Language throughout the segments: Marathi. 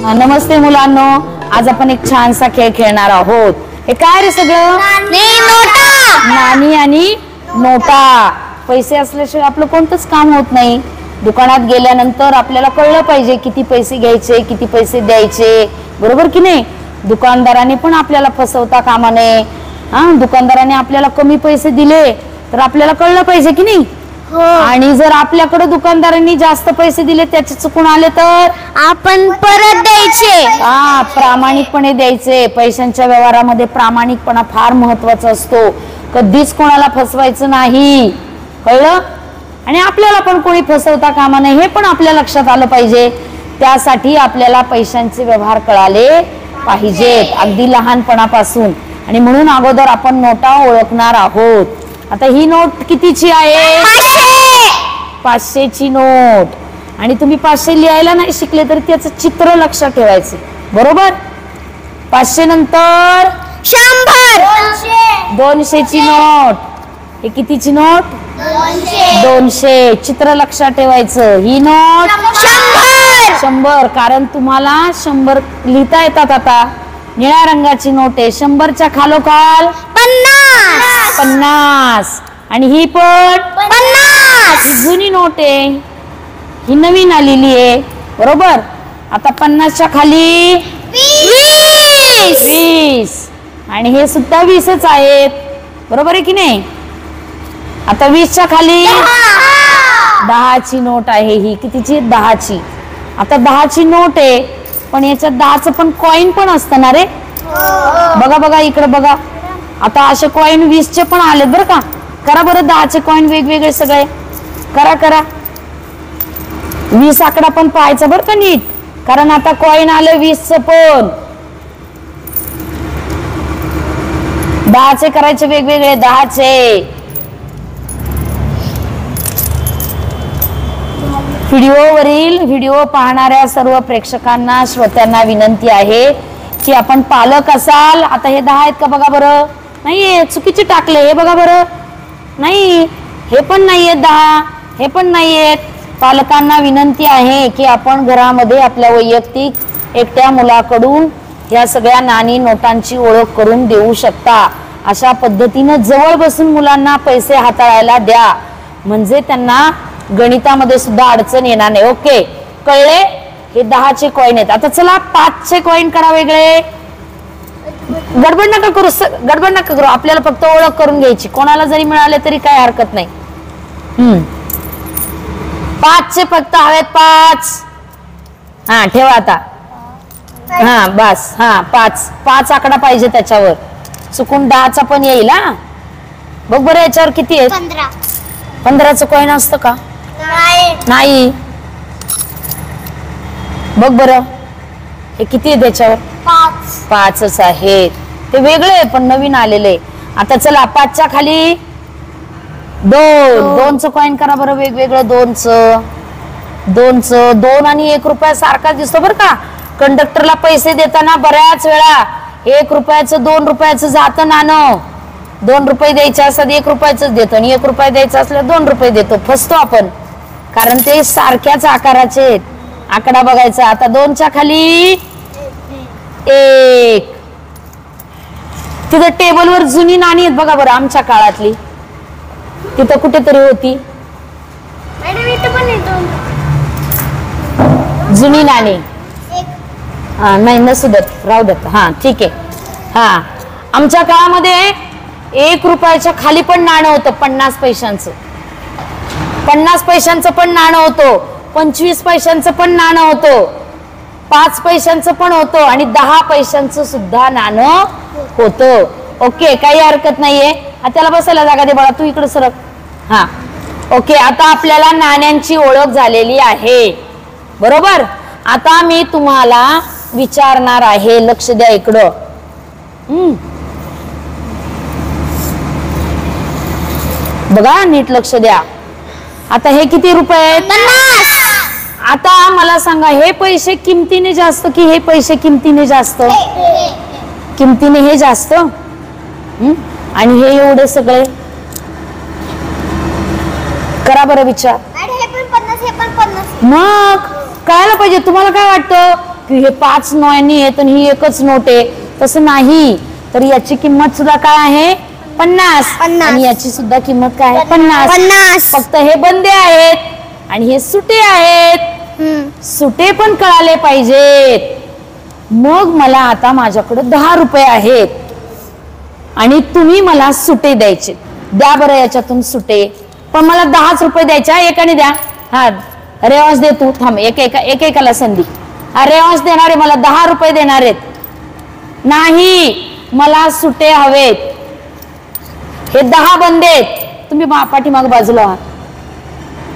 नमस्ते मुलांनो, आज आपण एक छानसा खेळ खेळणार आहोत. हे काय रे सगळं? नाणी आणि नोटा. पैसे असल्याशिवाय आपलं कोणतंच काम होत नाही. दुकानात गेल्यानंतर आपल्याला कळलं पाहिजे किती पैसे घ्यायचे, किती पैसे द्यायचे, बरोबर की नाही? दुकानदाराने पण आपल्याला फसवता कामा नये. दुकानदाराने आपल्याला कमी पैसे दिले तर आपल्याला कळलं पाहिजे की नाही? आणि जर आपल्याकडे दुकानदारांनी जास्त पैसे दिले, त्याचे चुकून आले तर आपण परत द्यायचे. प्रामाणिकपणे द्यायचे. पैशांच्या व्यवहारामध्ये प्रामाणिकपणा फार महत्वाचा असतो. कधीच कोणाला फसवायचं नाही, कळलं? आणि आपल्याला पण कोणी फसवता कामा नये, हे पण आपल्या लक्षात आलं पाहिजे. त्यासाठी आपल्याला पैशांचे व्यवहार कळाले पाहिजेत, अगदी लहानपणापासून. आणि म्हणून अगोदर आपण नोटा ओळखणार आहोत. आता ही नोट कितीची आहे? 500ची नोट. आणि तुम्ही 500 लिहायला नाही शिकले तरी त्याचं चित्र लक्षात ठेवायचं, बरोबर? 500 नंतर 100. 200ची नोट. हे कितीची नोट? 200. चित्र लक्षात ठेवायचं. ही नोट 100. कारण तुम्हाला 100 लिहिता येतात. आता निळ्या रंगाची नोट आहे. 100च्या खालोखाल 50. आणि ही पण 50. ही जुनी नोट आहे, ही नवीन आलेली आहे, बरोबर? आता 50च्या खाली 20. आणि हे सुद्धा 20च आहेत, बरोबर आहे की नाही? आता 20च्या खाली 10ची नोट आहे. ही कितीची? 10ची. आता 10ची नोट आहे, पण याच्यात 10चं पण कॉइन पण असतं ना रे? बघा बघा इकडे बघा. आता असे कॉइन 20चे पण आलेत बरं का. करा बरं 10चे कॉइन वेगवेगळे सगळे. करा 20 आकडा पण पाहायचा बरं का नीट, कारण आता कॉइन आलं 20चं पण. 10चे करायचे वेगवेगळे. 10चे. व्हिडिओ पाहणाऱ्या सर्व प्रेक्षकांना, श्रोत्यांना विनंती आहे की आपण पालक असाल. आता हे 10 आहेत का बघा बरं? नाहीये, चुकीचे टाकले. हे बघा बरं, नाही, हे पण नाहीये 10, हे पण नाहीयेत. पालकांना विनंती आहे की आपण घरामध्ये आपल्या वैयक्तिक एकट्या मुलाकडून या सगळ्या नाणी नोटांची ओळख करून देऊ शकता. अशा पद्धतीनं जवळ बसून मुलांना पैसे हाताळायला द्या, म्हणजे त्यांना गणितामध्ये सुद्धा अडचण येणार नाही. ओके, कळले? हे 10चे कॉइन आहेत. आता चला 5चे कॉइन करा वेगळे. गडबड नका करू, आपल्याला फक्त ओळख करून घ्यायची. कोणाला जरी मिळाले तरी काय हरकत नाही. 5चे फक्त हवेत 5. ठेवा आता. बस. 5 आकडा पाहिजे त्याच्यावर. चुकून 10चा पण येईल. बघ बरं याच्यावर किती आहे? 15चं कॉइन असतं का? नाही. बघ बरं हे किती आहे त्याच्यावर? 5च आहेत. ते वेगळे आहे पण नवीन आलेले. आता चला 5च्या खाली 2चं कॉइन करा बरं वेगवेगळं. 2चं 2 आणि 1 रुपया सारखा दिसतो बरं का. कंडक्टरला पैसे देताना बऱ्याच वेळा 1 रुपयाचं 2 रुपयाचं जातं नाणं. 2 रुपये द्यायचे असतात 1 रुपयाच देतो, आणि 1 रुपया द्यायचा असल्या 2 रुपये देतो. फसतो आपण, कारण ते सारख्याच आकाराचे आहेत. आकडा बघायचा. आता 2च्या खाली 1. तिथं टेबलवर जुनी नाणी आहेत बघा बरं, आमच्या काळातली. तिथं कुठेतरी होती जुनी नाणी. नाही नसू देत, राहू देत. ठीक आहे. आमच्या काळामध्ये 1 रुपयाच्या खाली पण नाणं होतं. 50 पैशांचं. 50 पैशांचं पण नाणं होतं. 25 पैशांचं पण नाणं होतं. 5 पैशांचं पण होतं. आणि 10 पैशांचं सुद्धा नाणं होतं. ओके, काही हरकत नाहीये. त्याला बसायला जागा दे बाळा, तू इकडे सरक. ओके, आता आपल्याला नाण्यांची ओळख झालेली आहे, बरोबर? आता मी तुम्हाला विचारणार आहे, लक्ष द्या इकडं. बघा नीट लक्ष द्या. आता हे किती रुपये आहेत? 50. आता मला सांगा, हे पैसे किमतीने जास्त की हे पैसे किमतीने जास्त? किमतीने हे जास्त. आणि हे एवढे सगळे करा बरं विचार. मग कळायला पाहिजे. तुम्हाला काय वाटतं? की हे 5 नोटांनी आहेत आणि ही एकच नोट आहे, तसं नाही. तर याची किंमत सुद्धा काय आहे 50 आणि याची सुद्धा किंमत काय आहे 50. फक्त हे बंदे आहेत आणि हे सुटे आहेत. सुटे पण कळाले पाहिजेत. मग मला आता माझ्याकडे 10 रुपये आहेत आणि तुम्ही मला सुटे द्यायचे. द्या बरं याच्यातून सुटे, पण मला 10 रुपये द्यायचे. एकाने द्या. हा रेवांश दे तू. थांब, एकेकाला संधी. हा रेवांश देणार आहे, मला 10 रुपये देणार आहेत. नाही, मला सुटे हवेत. हे 10 बंदे आहेत. तुम्ही पाठीमाग बाजूला आहात.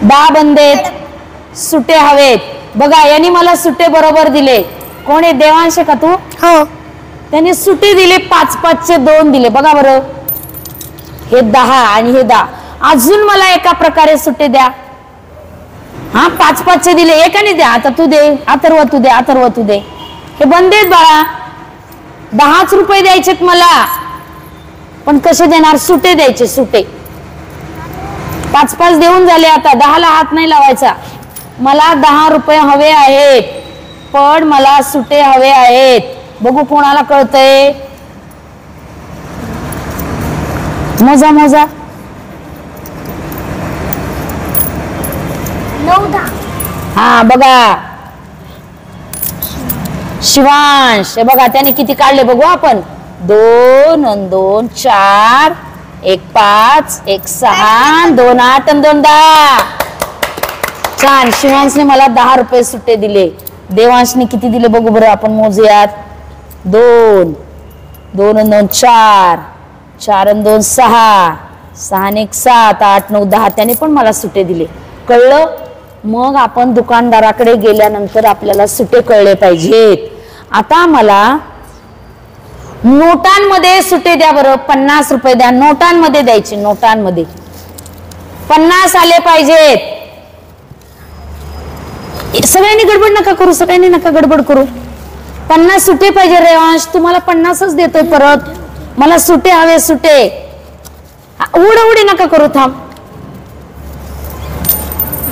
10 बंदे आहेत, सुटे हवेत. बघा यांनी मला सुटे बरोबर दिले. कोण आहे? देवांश का तू? हो. त्यांनी सुटे दिले. 5-5चे 2 दिले. बघा बरं, हे 10 आणि हे 10. अजून मला एका प्रकारे सुटे द्या. हा 5-5चे दिले, एकाने द्या. आता तू दे, अथर्व तू दे, अथर्व तू दे. हे बंदे आहेत बाळा. 10 रुपये द्यायचेत मला, पण कसे देणार? सुटे द्यायचे, सुटे. 5-5 देऊन झाले. आता 10ला हात नाही लावायचा. मला 10 रुपये हवे आहेत, पण मला सुटे हवे आहेत. बघू कोणाला कळतंय. मोजा मोजा. 9-10. हा बघा, शिवांश. हे बघा त्याने किती काढले बघू आपण. 2 आणि 2 4, 1 5, 1 6, 2 8 आणि 2 10. छान. शिवांशने मला 10 रुपये सुट्टे दिले. देवांशने किती दिले बघू बरं, आपण मोजूयात. 2, 2 आणि 2 4, 4 आणि 2 6, 6 आणि 1 7, 8 9 10. त्याने पण मला सुट्टे दिले. कळलं? मग आपण दुकानदाराकडे गेल्यानंतर आपल्याला सुटे कळले पाहिजेत. आता मला नोटांमध्ये सुटे द्या बरं. 50 रुपये द्या. नोटांमध्ये द्यायचे, नोटांमध्ये 50 आले पाहिजेत. सगळ्यांनी गडबड नका करू, सगळ्यांनी नका गडबड करू. 50 सुटे पाहिजे. रेवांश तुम्हाला 50च देतोय परत. मला सुटे हवे, सुटे. उडी नका करू, थांब.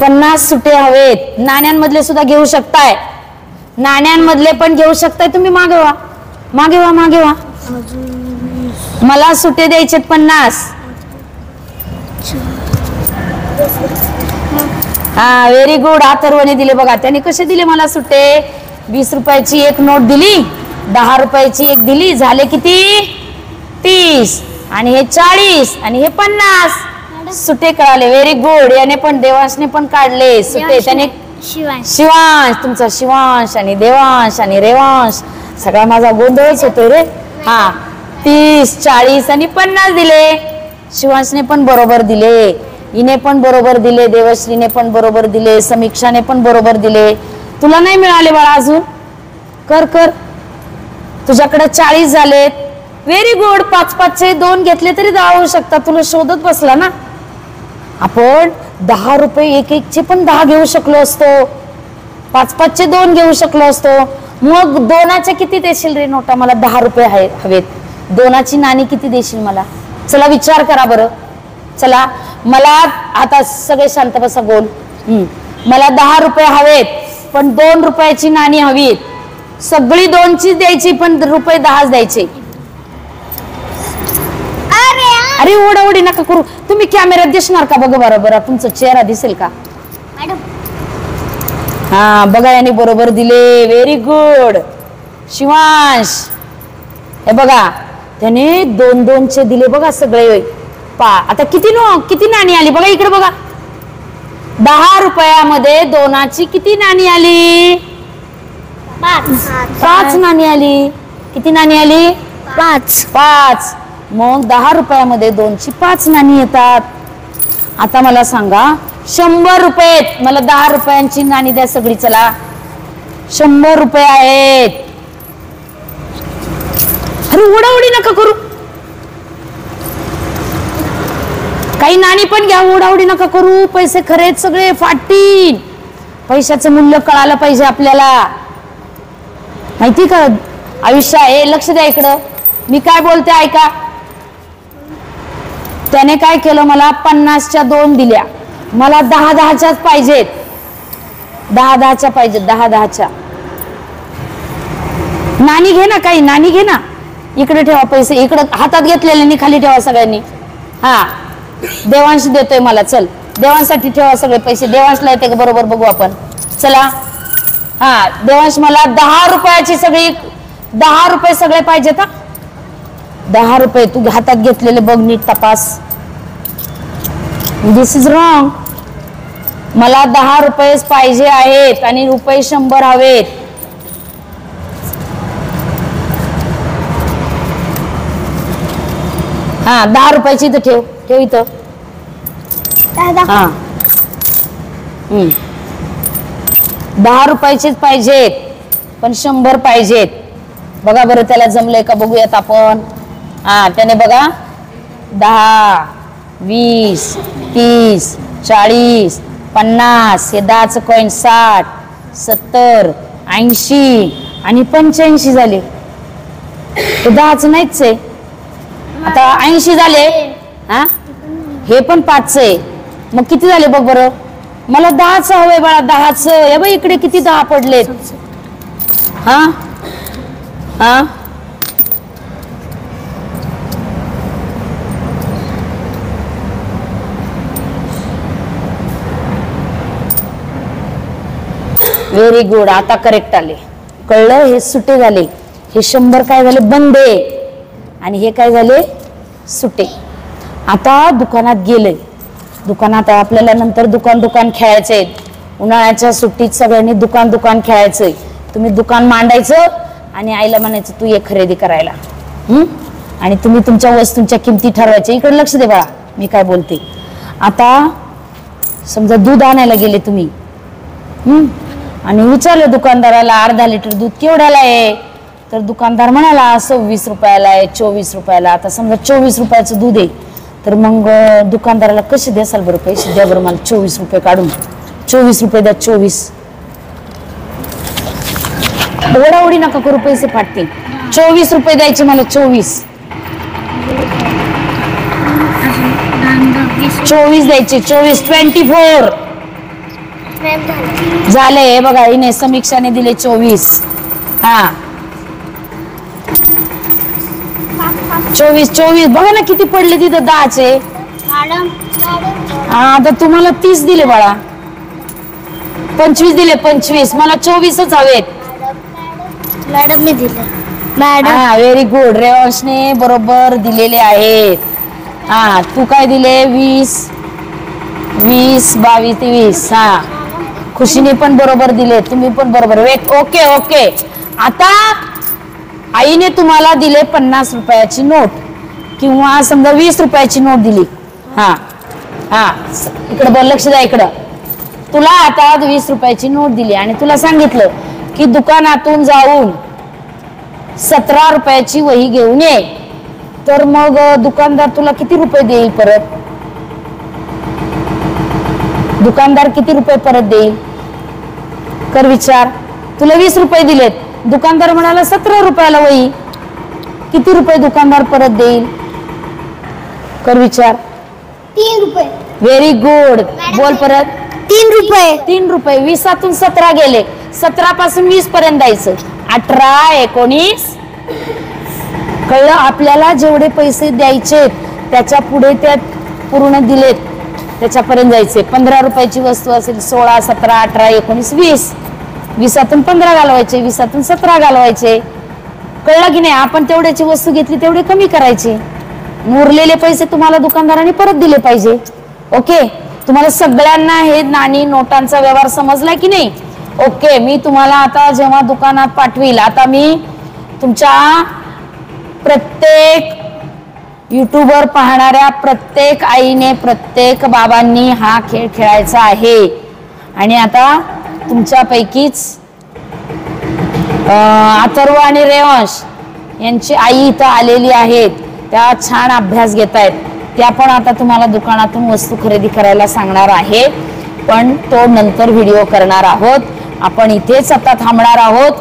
50 सुटे हवेत. नाण्यांमधले सुद्धा घेऊ शकताय, नाण्यांमधले पण घेऊ शकताय तुम्ही. मागवा मागेवा मागेवा. मला सुटे द्यायचे 50. हा व्हेरी गुड. अथर्वने दिले बघा. त्याने कसे दिले मला सुटे? 20 रुपयाची एक नोट दिली, 10 रुपयाची एक दिली. झाले किती? 30. आणि हे 40 आणि हे 50. सुटे कळाले. Very good. याने पण, देवांशने पण काढले सुटे. त्याने शिवांश, तुमचा शिवांश आणि देवांश आणि रेवांश, सगळा माझा गोंधळच होतोय रे. हा 30, 40 आणि 50 दिले. शिवांशने पण बरोबर दिले, हिने पण बरोबर दिले, देवश्रीने पण बरोबर दिले, समीक्षाने पण बरोबर दिले. तुला नाही मिळाले बाळा अजून? कर कर. तुझ्याकडे 40 झालेत. Very good. 5-5चे 2 घेतले तरी 10 होऊ शकतात. तुला शोधत बसला ना. आपण 10 रुपये एक-एकचे पण 10 घेऊ शकलो असतो. 5-5चे 2 घेऊ शकलो असतो. मग 2च्या किती देशील रे नोटा? मला 10 रुपये हवेत. 2ची नाणी किती देशील मला? चला विचार करा बरं. चला, मला आता सगळे शांत बसा, गोल. मला 10 रुपये हवेत, पण 2 रुपयाची नाणी हवीत. सगळी 2चीच द्यायची, पण रुपये 10 द्यायचे. अरे ओढाओढी नका करू. तुम्ही कॅमेऱ्यात दिसणार का? बघा बरोबर तुमचा चेहरा दिसेल का? हा बघा, याने बरोबर दिले. Very good. शिवांश हे बघा, त्याने 2-2चे दिले बघा सगळे. आता किती नाणी आली बघा. इकडे बघा. 10 रुपयामध्ये 2ची किती नाणी आली? 5 नाणी आली. किती नाणी आली? 5. मग 10 रुपयामध्ये 2ची 5 नाणी येतात. आता मला सांगा, 100 रुपये. मला 10 रुपयांची नाणी द्या सगळी. चला, 100 रुपये आहेत. अरे उडाउडी नका करू. काही नाणी पण घ्या, उडाउडी नका करू. पैसे खरेच सगळे फाटतील. पैशाचं मूल्य कळायला पाहिजे आपल्याला, माहिती का? आयुष्य आहे. लक्ष द्या इकडं, मी काय बोलते ऐका. त्याने काय केलं? मला 50च्या 2 दिल्या. मला 10-10च्याच पाहिजेत. 10-10च्या पाहिजेत. 10-10च्या. नाणी घे ना, काही नाणी घे ना. इकडे ठेवा पैसे, इकडे हातात घेतलेले खाली ठेवा सगळ्यांनी. हा, देवांश देतोय मला. चल, देवांसाठी ठेवा सगळे पैसे. देवांशला येते का बरोबर बघू आपण. चला. हा, देवांश मला 10 रुपयाची सगळी 10 रुपये सगळे पाहिजेत. 10 रुपये तू हातात घेतलेले बघ, नीट तपास. दिस इज रॉंग. मला 10 रुपये पाहिजे आहेत आणि रुपये 100 हवेत. हा, 10 रुपयाची इथं ठेव. ठेव इथं. हा, 10 रुपयाचेच पाहिजेत पण 100 पाहिजेत. बघा बरं त्याला जमलंय का बघूयात आपण. हा, त्याने बघा 10, 20, 30, 40, 50, हे 10चं कॉइन 60, 70, 80 आणि 85 झाले. हे 10चं नाहीच आहे. आता 80 झाले. हा, हे पण 5चं आहे. मग किती झाले बघ बरं. मला 10चं हवंय बाळा, 10चं. हे बघ इकडे किती 10 पडलेत. हा हा, व्हेरी गुड. आता करेक्ट आले. कळलं. हे सुटे झाले. हे 100 काय झाले, बंदे. आणि हे काय झाले, सुटे. आता दुकानात गेले. दुकानात आपल्याला नंतर दुकान खेळायचंय. उन्हाळ्याच्या सुट्टीत सगळ्यांनी दुकान खेळायचंय. तुम्ही दुकान मांडायचं आणि आईला म्हणायचं तू ये खरेदी करायला. आणि तुम्ही तुमच्या वस्तूंच्या किमती ठरवायच्या. इकडे लक्ष दे बाळा, मी काय बोलते. आता समजा दूध आणायला गेले तुम्ही, आणि विचारलं दुकानदाराला अर्धा लिटर दूध केवढ्याला आहे, तर दुकानदार म्हणाला 26 रुपयाला आहे, 24 रुपयाला. आता समजा 24 रुपयाचं दूध आहे, तर मग दुकानदाराला कसे द्याल बरं पैसे. द्या बरं मला 24 रुपये काढून. 24 रुपये द्या. 24. ओढाओढी नका करू, पैसे फाटतील. 24 रुपये द्यायचे मला. 24 द्यायचे. 24, 24 झाले. बघा हिने समीक्षाने दिले 24. हा, 24 बघा ना किती पडले तिथं 10चे. हा, आता तुम्हाला 30 दिले बाळा. 25 दिले. 25 मला 24च हवेत. मॅडम मी दिले. मॅडम. हा, व्हेरी गुड. रेवांशने बरोबर दिलेले आहेत. हा, तू काय दिले 20, 22, 23. हा, खुशीने पण बरोबर दिले. तुम्ही पण बरोबर. Okay okay. आता आईने तुम्हाला दिले 50 रुपयाची नोट किंवा समजा 20 रुपयाची नोट दिली. हा हा, इकडे बघ, लक्ष द्या इकडं. तुला आता 20 रुपयाची नोट दिली आणि तुला सांगितलं की दुकानातून जाऊन 17 रुपयाची वही घेऊन ये. तर मग दुकानदार तुला किती रुपये देईल परत. दुकानदार किती रुपये परत देईल, कर विचार. तुला 20 रुपये दिलेत, दुकानदार म्हणाला 17 रुपयाला वही, किती रुपये दुकानदार परत देईल, कर विचार. 3 रुपये. Very good. बोल परत. 3 रुपये. 3 रुपये. 20तून 17 गेले. 17 पासून 20 पर्यंत जायचं. 18, 19. कळलं. आपल्याला जेवढे पैसे द्यायचे त्याच्या पुढे त्या पूर्ण दिलेत त्याच्यापर्यंत जायचे. 15 रुपयाची वस्तू असेल 16, 17, 18, 19, 20. 20तून 15 घालवायचे, 20तून 17 घालवायचे. कळलं की नाही. आपण तेवढ्याची वस्तू घेतली तेवढे कमी करायचे. उरलेले पैसे तुम्हाला दुकानदारांनी परत दिले पाहिजे. ओके. तुम्हाला सगळ्यांना हे नाणी नोटांचा व्यवहार समजला की नाही. ओके. मी तुम्हाला आता जेव्हा दुकानात पाठवील, आता मी तुमच्या प्रत्येक युट्यूबवर पाहणाऱ्या प्रत्येक आईने प्रत्येक बाबांनी हा खेळ खेळायचा आहे. आणि आता तुमच्यापैकीच अथर्व आणि रेवांश यांची आई इथं आलेली आहेत. त्या छान अभ्यास घेत आहेत. त्या पण आता तुम्हाला दुकानातून वस्तू खरेदी करायला सांगणार आहे, पण तो नंतर व्हिडिओ करणार आहोत. आपण इथेच आता थांबणार आहोत.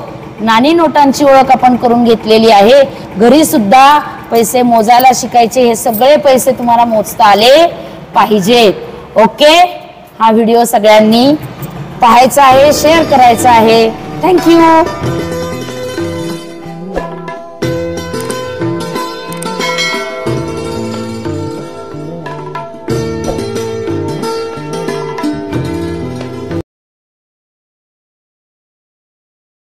नाणी नोटांची ओळख आपण करून घेतलेली आहे. घरी सुद्धा पैसे मोजायला शिकायचे. हे सगळे पैसे तुम्हाला मोजता आले पाहिजेत. ओके. हा व्हिडिओ सगळ्यांनी पाहायचा आहे, शेअर करायचा आहे. थँक्यू.